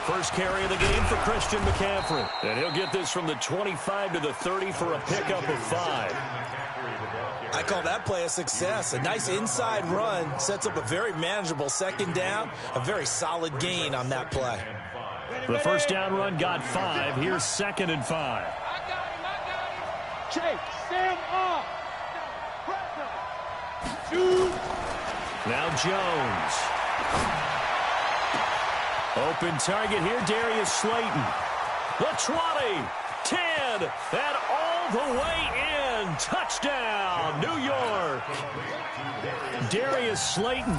First carry of the game for Christian McCaffrey. And he'll get this from the 25 to the 30 for a pickup of 5. I call that play a success. A nice inside run sets up a very manageable second down. A very solid gain on that play. The first down run got 5. Here's 2nd and 5. Chase, Sam off. Now Jones. Open target here, Darius Slayton. The 20, 10, and all the way in. Touchdown, New York. Darius Slayton,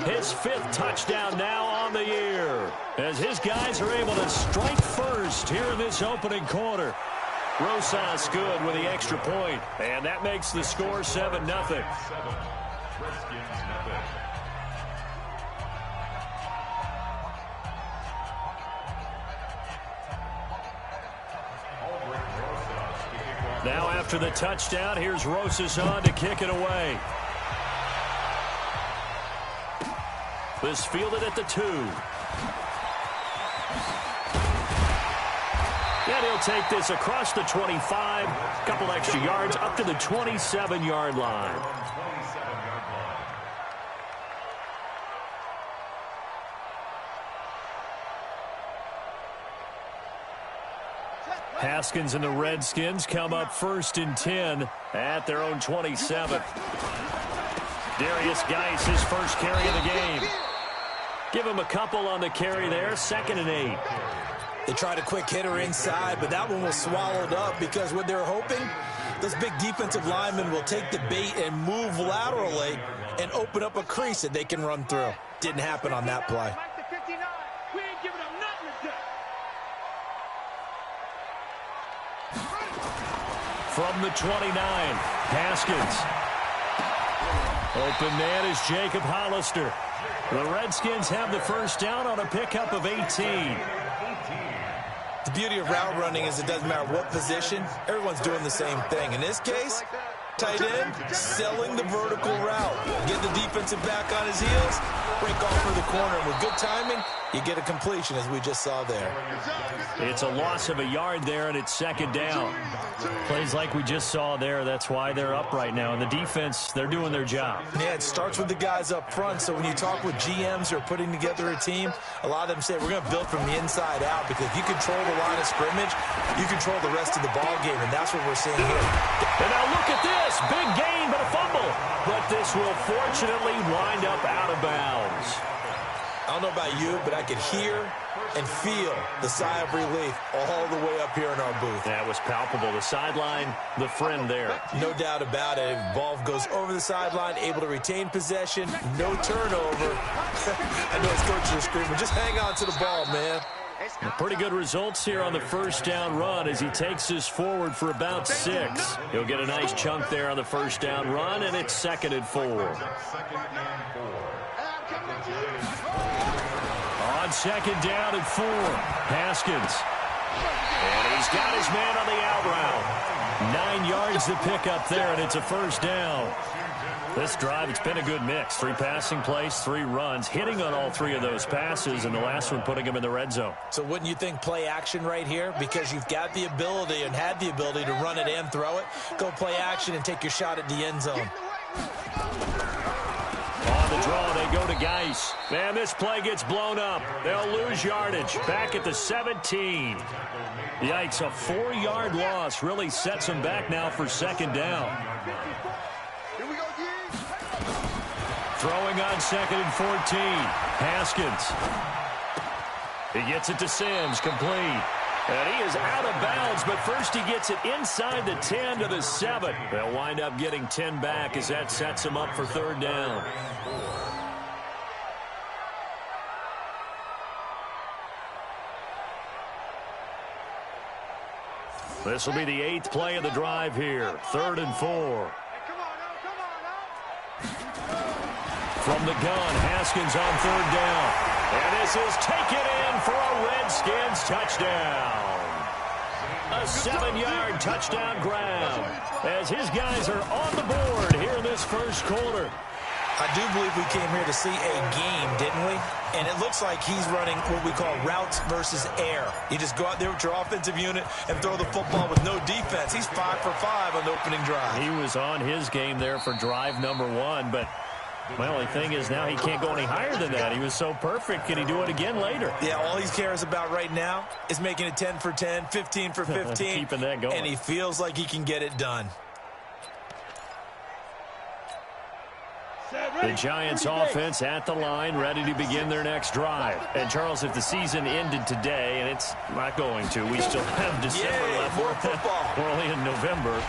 his 5th touchdown now on the year, as his guys are able to strike first here in this opening quarter. Rosas good with the extra point, and that makes the score 7-0. Now after the touchdown, here's Rosas on to kick it away. This fielded at the 2. And he'll take this across the 25, a couple extra yards up to the 27-yard line. Haskins and the Redskins come up 1st and 10 at their own 27. Darius Geis, his first carry of the game. Give him a couple on the carry there, 2nd and 8. They tried a quick hitter inside, but that one was swallowed up because what they're hoping, this big defensive lineman will take the bait and move laterally and open up a crease that they can run through. Didn't happen on that play. From the 29, Haskins. Open man is Jacob Hollister. The Redskins have the first down on a pickup of 18. The beauty of route running is it doesn't matter what position, everyone's doing the same thing. In this case, tight end selling the vertical route. Get the defensive back on his heels, break off for the corner, and with good timing, you get a completion as we just saw there. It's a loss of a yard there, and it's 2nd down. Plays like we just saw there, that's why they're up right now. And the defense, they're doing their job. Yeah, it starts with the guys up front. So when you talk with GMs who are putting together a team, a lot of them say we're going to build from the inside out, because if you control the line of scrimmage, you control the rest of the ball game, and that's what we're seeing here. And now look at this. Big gain, but a fumble. But this will fortunately wind up out of bounds. I don't know about you, but I could hear and feel the sigh of relief all the way up here in our booth. That was palpable. The sideline, the friend there. No doubt about it. Ball goes over the sideline, able to retain possession, no turnover. I know his coaches are screaming, just hang on to the ball, man. Pretty good results here on the first down run as he takes this forward for about 6. He'll get a nice chunk there on the first down run, and it's 2nd and 4. On 2nd down and 4, Haskins. And he's got his man on the out route. 9 yards to pick up there, and it's a first down. This drive, it's been a good mix. 3 passing plays, 3 runs, hitting on all 3 of those passes, and the last one putting him in the red zone. So wouldn't you think play action right here? Because you've got the ability and had the ability to run it and throw it. Go play action and take your shot at the end zone. On the draw, they go to Geis. Man, this play gets blown up. They'll lose yardage. Back at the 17. Yikes, a 4-yard loss really sets them back now for 2nd down. Throwing on 2nd and 14. Haskins. He gets it to Sims, complete. And he is out of bounds, but first he gets it inside the 10 to the 7. They'll wind up getting 10 back as that sets him up for 3rd down. This will be the 8th play of the drive here. 3rd and 4. From the gun, Haskins on 3rd down. And this is taken in for a Redskins touchdown. A 7-yard touchdown grab as his guys are on the board here in this first quarter. I do believe we came here to see a game, didn't we? And it looks like he's running what we call routes versus air. You just go out there with your offensive unit and throw the football with no defense. He's 5 for 5 on the opening drive. He was on his game there for drive number 1, but my only thing is now he can't go any higher than that. He was so perfect. Can he do it again later? Yeah, all he cares about right now is making it 10 for 10, 15 for 15. Keeping that going. And he feels like he can get it done. The Giants offense at the line, ready to begin their next drive. And, Charles, if the season ended today, and it's not going to, we still have December left. More football. We're only in November.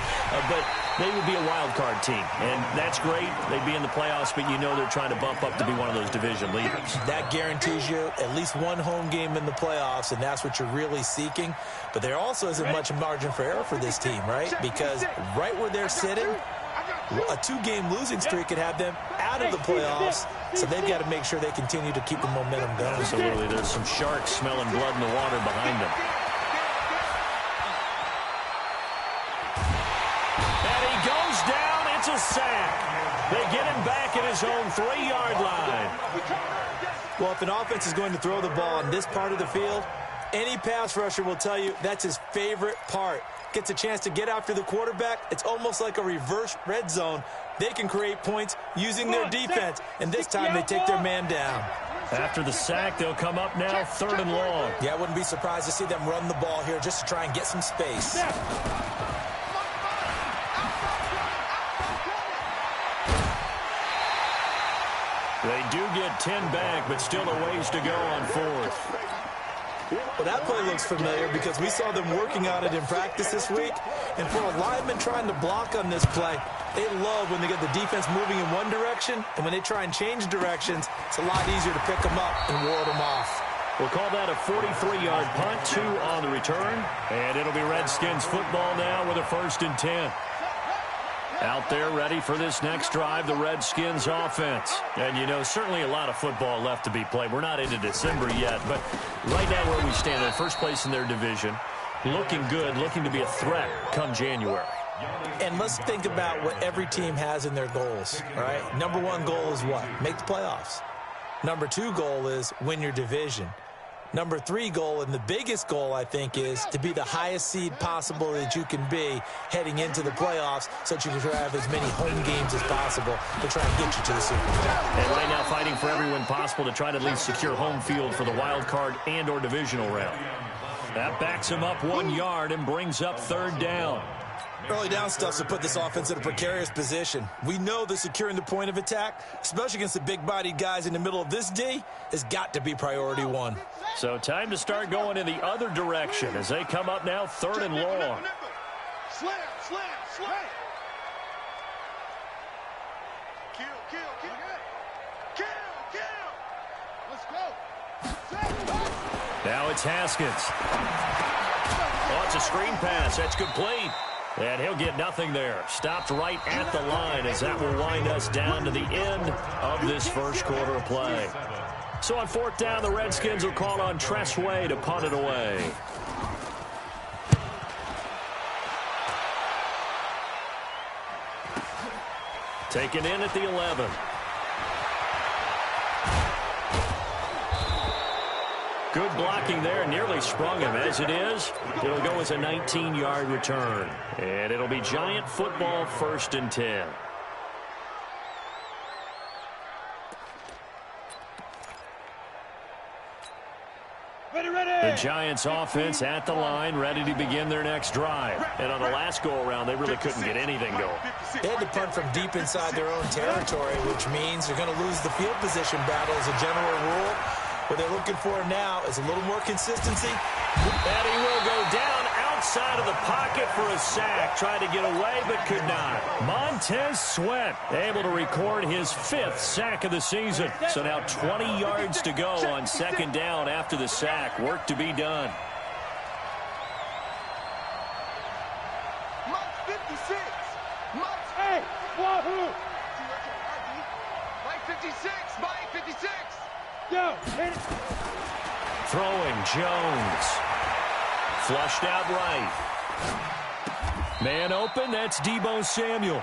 But they would be a wild card team. And that's great. They'd be in the playoffs, but you know they're trying to bump up to be one of those division leaders. That guarantees you at least one home game in the playoffs, and that's what you're really seeking. But there also isn't much margin for error for this team, right? Because right where they're sitting, a 2-game losing streak could have them out of the playoffs, so they've got to make sure they continue to keep the momentum going. Absolutely. There's some sharks smelling blood in the water behind them. And he goes down. It's a sack. They get him back at his own 3-yard line. Well, if an offense is going to throw the ball on this part of the field, any pass rusher will tell you that's his favorite part. Gets a chance to get after the quarterback. It's almost like a reverse red zone. They can create points using their defense, and this time they take their man down. After the sack, they'll come up now 3rd and long. Yeah, I wouldn't be surprised to see them run the ball here just to try and get some space. They do get 10 back, but still a ways to go on 4th. Well, that play looks familiar because we saw them working on it in practice this week. And for a lineman trying to block on this play, they love when they get the defense moving in one direction. And when they try and change directions, it's a lot easier to pick them up and ward them off. We'll call that a 43-yard punt, 2 on the return. And it'll be Redskins football now with a 1st and 10. Out there ready for this next drive, the Redskins offense. And, you know, certainly a lot of football left to be played. We're not into December yet, but right now where we stand, in first place in their division, looking good, looking to be a threat come January. And let's think about what every team has in their goals, all right? Number 1 goal is what? Make the playoffs. Number 2 goal is win your division. Number 3 goal, and the biggest goal, I think, is to be the highest seed possible that you can be heading into the playoffs so that you can have as many home games as possible to try and get you to the Super Bowl. And right now fighting for every win possible to try to at least secure home field for the wild card and or divisional round. That backs him up 1 yard and brings up 3rd down. Early down stuff to put this offense in a precarious position. We know that securing the point of attack, especially against the big-bodied guys in the middle of this D, has got to be priority 1. So time to start going in the other direction as they come up now 3rd and long. Slam. Kill. Let's go. Now it's Haskins. Oh, it's a screen pass. That's complete. And he'll get nothing there. Stopped right at the line as that will wind us down to the end of this first quarter of play. So on 4th down, the Redskins will call on Tressway to punt it away. Taken in at the 11. Good blocking there, nearly sprung him. As it is, it'll go as a 19-yard return. And it'll be Giant football 1st and 10. The Giants offense at the line, ready to begin their next drive. And on the last go-around, they really couldn't get anything going. They had to punt from deep inside their own territory, which means they're going to lose the field position battle as a general rule. What they're looking for now is a little more consistency. And he will go down outside of the pocket for a sack. Tried to get away, but could not. Montez Sweat able to record his 5th sack of the season. So now 20 yards to go on 2nd down after the sack. Work to be done. Mike 56. Hey, wahoo. Mike 56. Mike 56. Yo, hit it. Throwing Jones. Flushed out right. Man open, that's Deebo Samuel.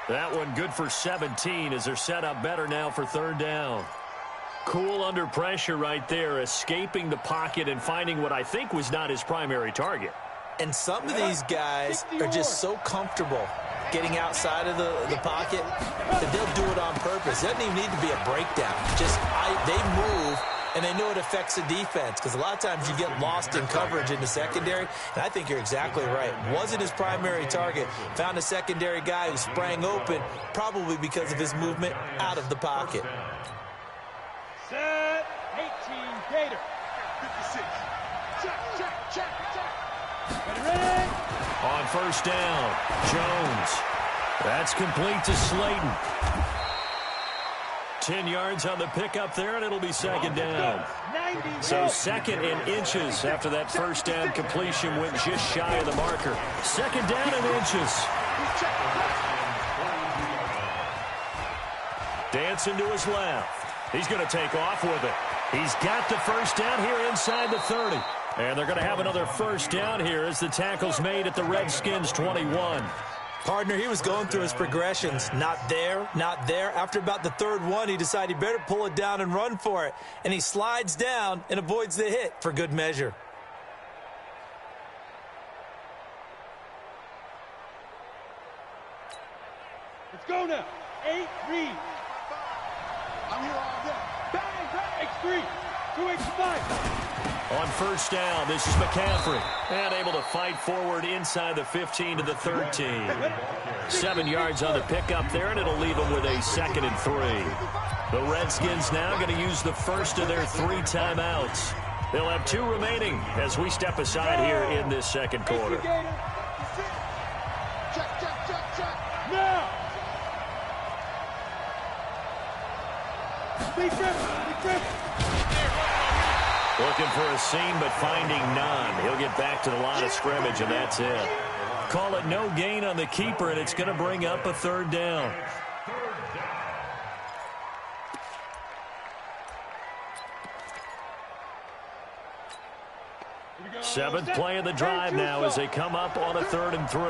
That one good for 17 as they're set up better now for third down. Cool under pressure right there, escaping the pocket and finding what I think was not his primary target. And some of these guys are just so comfortable getting outside of the pocket that they'll do it on purpose. It doesn't even need to be a breakdown. Just they move, and they know it affects the defense because a lot of times you get lost in coverage in the secondary, and I think you're exactly right. Wasn't his primary target. Found a secondary guy who sprang open, probably because of his movement out of the pocket. Set, 18, Gator. 56. Check. Ready? On first down, Jones. That's complete to Slayton. 10 yards on the pickup there, and it'll be second down. So second and inches after that first down completion went just shy of the marker. Second down and inches. Dancing to his left. He's going to take off with it. He's got the first down here inside the 30. And they're going to have another first down here as the tackle's made at the Redskins' 21. Partner, he was going through his progressions. Not there, not there. After about the third one, he decided he better pull it down and run for it. And he slides down and avoids the hit for good measure. Let's go now. 8, read. I'm here all day. Bang, X3. 2X5. On first down, this is McCaffrey. And able to fight forward inside the 15 to the 13. 7 yards on the pickup there, and it'll leave them with a 2nd and 3. The Redskins now going to use the first of their 3 timeouts. They'll have 2 remaining as we step aside here in this second quarter. Check. Now. Big grip. Looking for a seam, but finding none. He'll get back to the line of scrimmage, and that's it. Call it no gain on the keeper, and it's going to bring up a third down. Seventh play of the drive now as they come up on a 3rd and 3.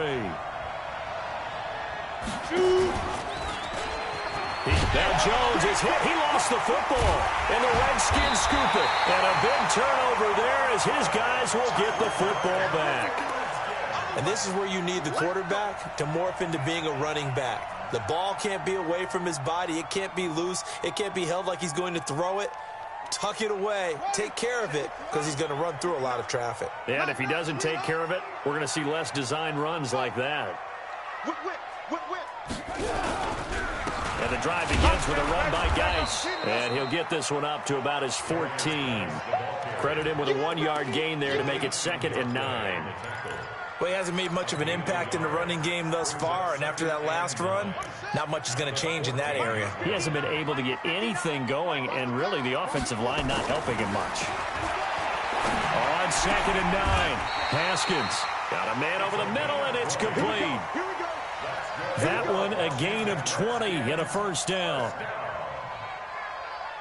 Now Jones is hit. He lost the football. And the Redskins scoop it. And a big turnover there as his guys will get the football back. And this is where you need the quarterback to morph into being a running back. The ball can't be away from his body. It can't be loose. It can't be held like he's going to throw it. Tuck it away. Take care of it because he's going to run through a lot of traffic. Yeah, and if he doesn't take care of it, we're going to see less design runs like that. Whip. And the drive begins with a run by Geis. And he'll get this one up to about his 14. Credit him with a 1-yard gain there to make it 2nd and 9. Well, he hasn't made much of an impact in the running game thus far, and after that last run, not much is going to change in that area. He hasn't been able to get anything going, and really the offensive line not helping him much. On 2nd and 9, Haskins got a man over the middle, and it's complete. That one a gain of 20 and a first down.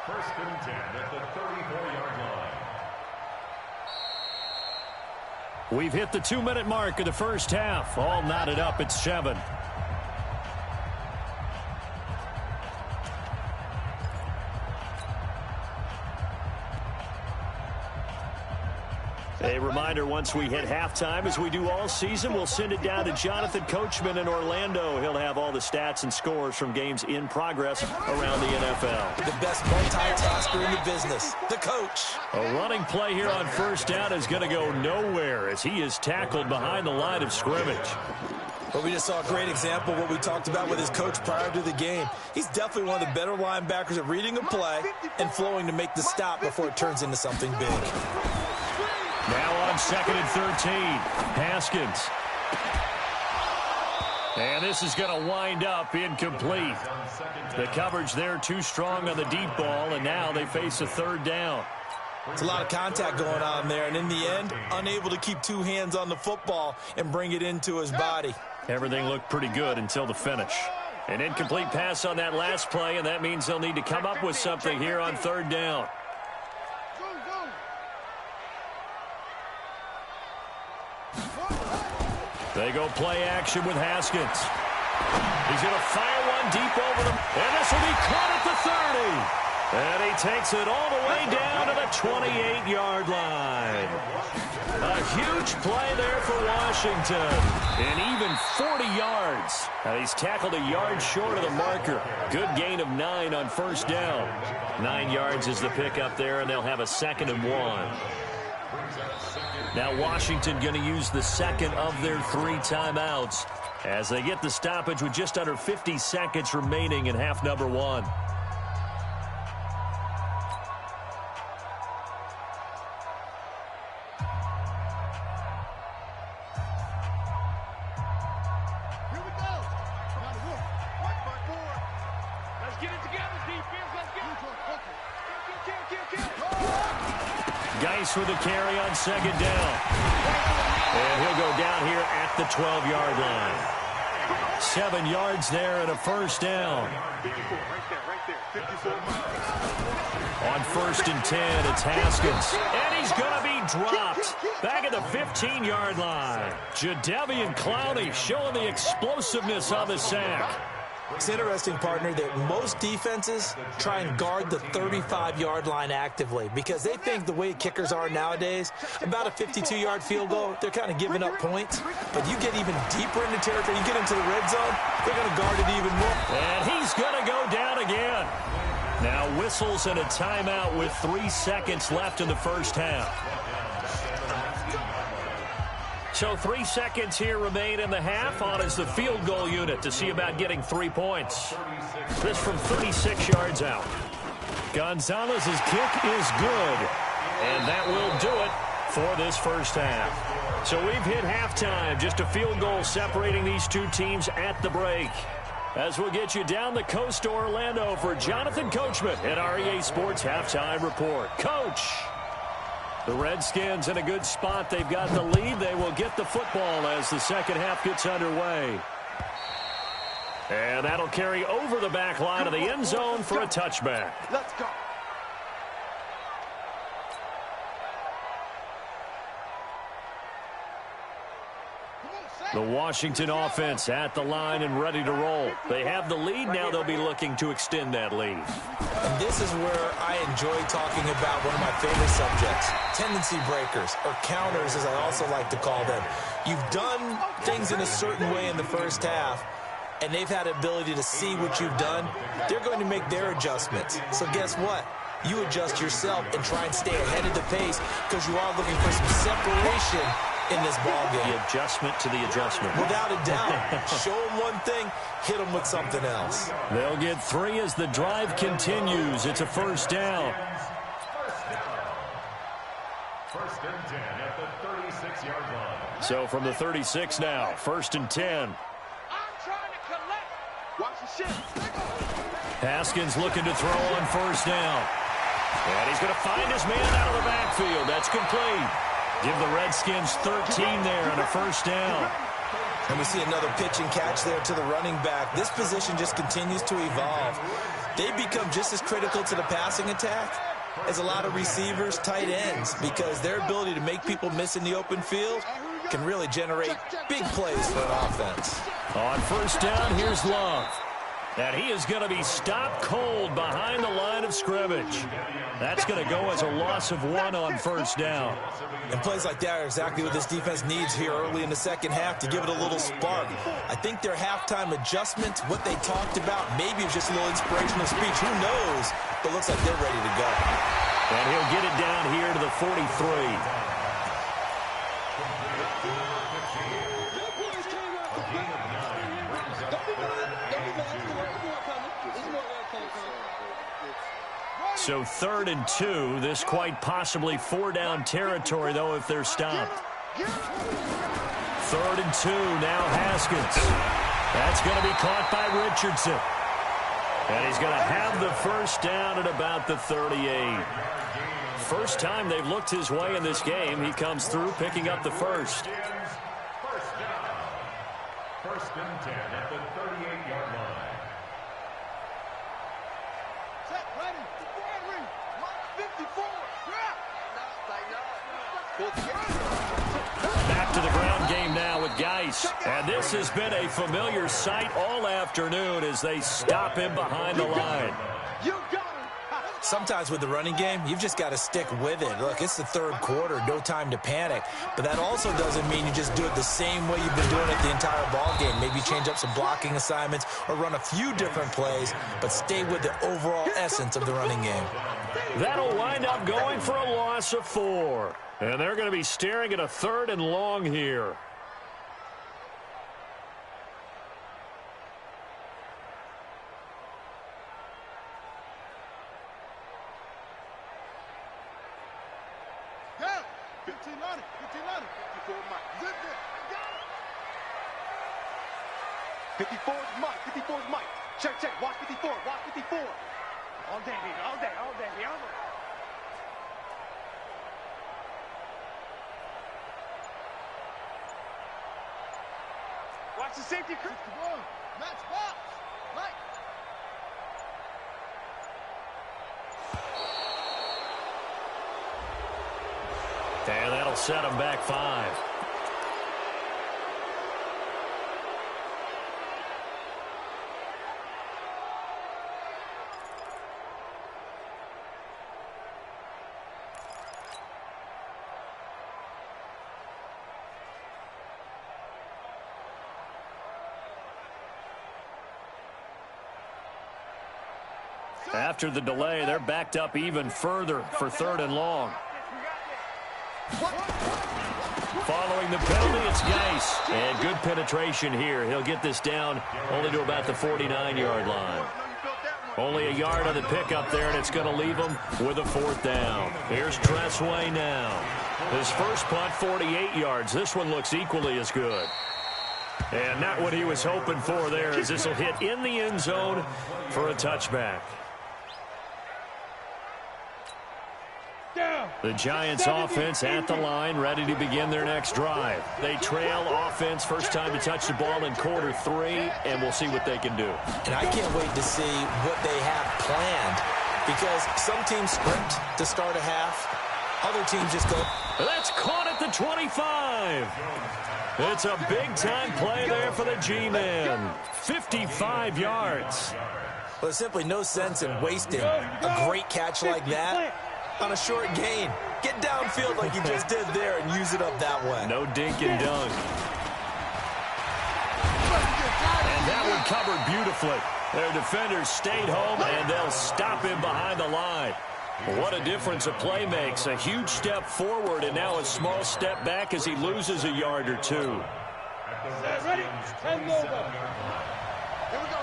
First and 10 at the 34-yard line. We've hit the 2-minute mark of the first half. All knotted up at 7. A reminder, once we hit halftime, as we do all season, we'll send it down to Jonathan Coachman in Orlando. He'll have all the stats and scores from games in progress around the NFL. The best multitasker in the business, the coach. A running play here on first down is going to go nowhere as he is tackled behind the line of scrimmage. But we just saw a great example of what we talked about with his coach prior to the game. He's definitely one of the better linebackers at reading a play and flowing to make the stop before it turns into something big. Now on 2nd and 13, Haskins. And this is going to wind up incomplete. The coverage there too strong on the deep ball, and now they face a third down. It's a lot of contact going on there, and in the end, unable to keep 2 hands on the football and bring it into his body. Everything looked pretty good until the finish. An incomplete pass on that last play, and that means they'll need to come up with something here on third down. They go play action with Haskins. He's going to fire one deep over them, and this will be caught at the 30. And he takes it all the way down to the 28-yard line. A huge play there for Washington. And even 40 yards. Now he's tackled a yard short of the marker. Good gain of 9 on first down. 9 yards is the pickup there, and they'll have a 2nd and 1. Now Washington going to use the second of their 3 timeouts as they get the stoppage with just under 50 seconds remaining in half number 1. Geis with a carry on 2nd down. And he'll go down here at the 12-yard line. 7 yards there and a first down. On 1st and 10, it's Haskins. And he's going to be dropped back at the 15-yard line. Jadeveon Clowney showing the explosiveness on the sack. It's interesting, partner, that most defenses try and guard the 35-yard line actively because they think the way kickers are nowadays, about a 52-yard field goal, they're kind of giving up points. But you get even deeper into territory, you get into the red zone, they're going to guard it even more. And he's going to go down again. Now whistles and a timeout with 3 seconds left in the first half. So 3 seconds here remain in the half. On is the field goal unit to see about getting 3 points. This from 36 yards out. Gonzalez's kick is good. And that will do it for this first half. So we've hit halftime. Just a field goal separating these two teams at the break. As we'll get you down the coast to Orlando for Jonathan Coachman at REA Sports Halftime Report. Coach! The Redskins in a good spot. They've got the lead. They will get the football as the second half gets underway. And that'll carry over the back line of the end zone for a touchback. Let's go. The Washington offense at the line and ready to roll. They have the lead. Now they'll be looking to extend that lead. And this is where I enjoy talking about one of my favorite subjects, tendency breakers, or counters as I also like to call them. You've done things in a certain way in the first half, and they've had the ability to see what you've done. They're going to make their adjustments. So guess what? You adjust yourself and try and stay ahead of the pace because you are looking for some separation in this ball game. The adjustment to the adjustment. Without a doubt. Show them one thing, hit them with something else. They'll get 3 as the drive continues. It's a first down. First and 10 at the 36-yard line. So from the 36 now, 1st and 10. I'm trying to collect. Watch the shit. Haskins looking to throw on first down. And he's going to find his man out of the backfield. That's complete. Give the Redskins 13 there on a first down. And we see another pitch and catch there to the running back. This position just continues to evolve. They become just as critical to the passing attack as a lot of receivers, tight ends, because their ability to make people miss in the open field can really generate big plays for an offense. On first down, here's Love. And he is going to be stopped cold behind the line of scrimmage. That's going to go as a loss of 1 on first down. And plays like that are exactly what this defense needs here early in the second half to give it a little spark. I think their halftime adjustment, what they talked about, maybe it was just a little inspirational speech. Who knows? But looks like they're ready to go. And he'll get it down here to the 43. So 3rd and 2. This quite possibly 4-down territory, though, if they're stopped. 3rd and 2. Now Haskins. That's going to be caught by Richardson. And he's going to have the first down at about the 38. First time they've looked his way in this game. He comes through picking up the first. First down. 1st and 10 at the 38-yard line. Back to the ground game now with Geis. And this has been a familiar sight all afternoon as they stop him behind the line. Sometimes with the running game, you've just got to stick with it. Look, it's the third quarter, no time to panic. But that also doesn't mean you just do it the same way you've been doing it the entire ball game. Maybe change up some blocking assignments or run a few different plays, but stay with the overall essence of the running game. That'll wind up going for a loss of 4. And they're going to be staring at a 3rd and long here. Check, check. Watch 54. Watch 54. All day, baby. All day, all day. All day. Watch the safety. Match box. Right. And that'll set him back 5. After the delay, they're backed up even further for 3rd and long. Following the penalty, it's Geis. And good penetration here. He'll get this down only to about the 49-yard line. Only a yard on the pickup there, and it's going to leave him with a 4th down. Here's Tressway now. His first punt, 48 yards. This one looks equally as good. And not what he was hoping for there, as this will hit in the end zone for a touchback. The Giants offense at the line, ready to begin their next drive. They trail offense, first time to touch the ball in quarter 3, and we'll see what they can do. And I can't wait to see what they have planned, because some teams sprint to start a half. Other teams just go. That's caught at the 25. It's a big-time play there for the G-Men. 55 yards. Well, there's simply no sense in wasting a great catch like that on a short gain. Get downfield like you just did there and use it up that way. No dink and dunk. And that one covered beautifully. Their defenders stayed home, and they'll stop him behind the line. What a difference a play makes. A huge step forward and now a small step back as he loses a yard or 2. Ready? 10 over. Here we go. Here we go.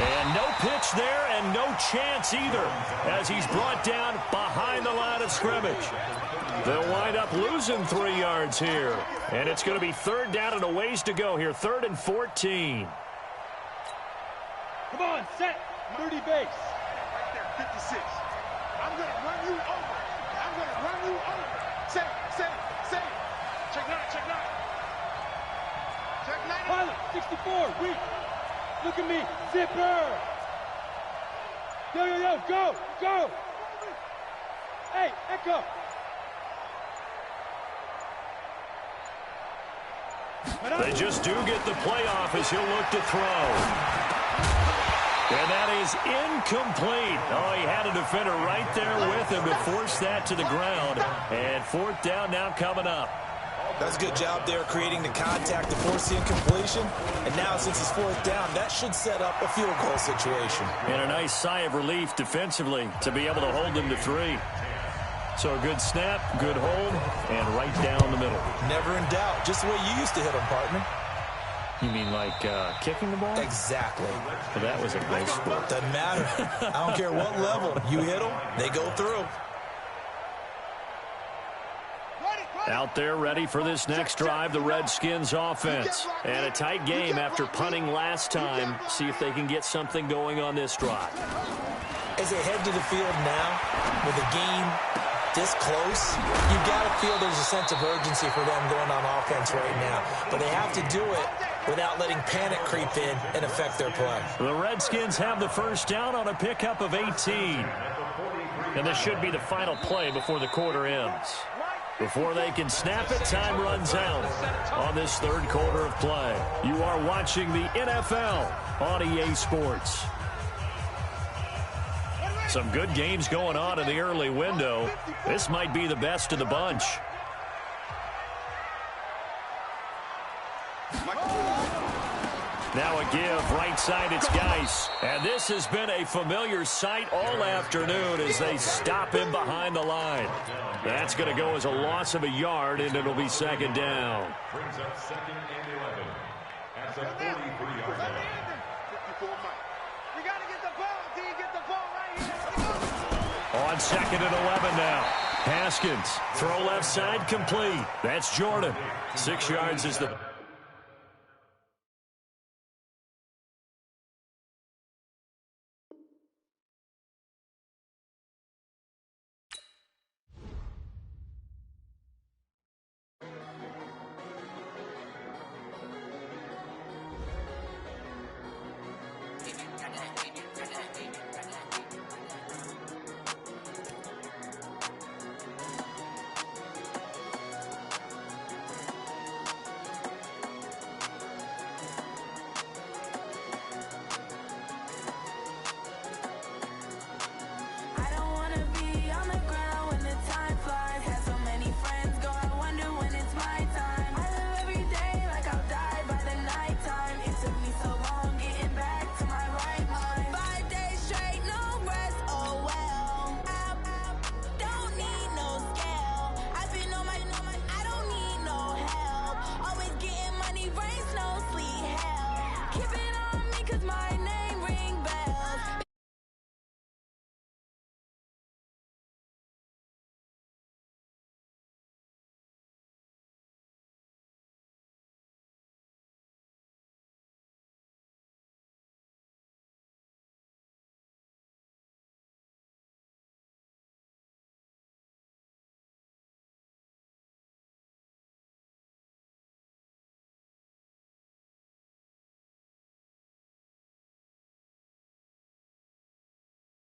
And no pitch there and no chance either as he's brought down behind the line of scrimmage. They'll wind up losing 3 yards here. And it's going to be 3rd down and a ways to go here. 3rd and 14. Come on, set. 30 base. Right there, 56. I'm going to run you over. I'm going to run you over. Set. Check 9, check 9. Check 9. Pilot, 64, weak. Look at me, zipper. Yo, go. Hey, Echo. They just do get the playoff as he'll look to throw. And that is incomplete. Oh, he had a defender right there with him to force that to the ground. And 4th down now coming up. That's a good job there creating the contact to force the incompletion. And now since it's 4th down, that should set up a field goal situation. And a nice sigh of relief defensively to be able to hold them to 3. So a good snap, good hold, and right down the middle. Never in doubt. Just the way you used to hit them, partner. You mean like kicking the ball? Exactly. Well, that was a great sport. Doesn't matter. I don't care what level. You hit them, they go through. Out there ready for this next drive, the Redskins offense. And a tight game after punting last time. See if they can get something going on this drive. As they head to the field now with a game this close, you've got to feel there's a sense of urgency for them going on offense right now. But they have to do it without letting panic creep in and affect their play. The Redskins have the first down on a pickup of 18. And this should be the final play before the quarter ends. Before they can snap it, time runs out on this third quarter of play. You are watching the NFL on EA Sports. Some good games going on in the early window. This might be the best of the bunch. Now a give, right side, it's Geis. And this has been a familiar sight all afternoon as they stop him behind the line. That's going to go as a loss of a yard, and it'll be second down. Brings up second and 11 at the 43-yard line. We got to get the ball, D. Get the ball right here. On second and 11 now. Haskins, throw left side, complete. That's Jordan. 6 yards is the...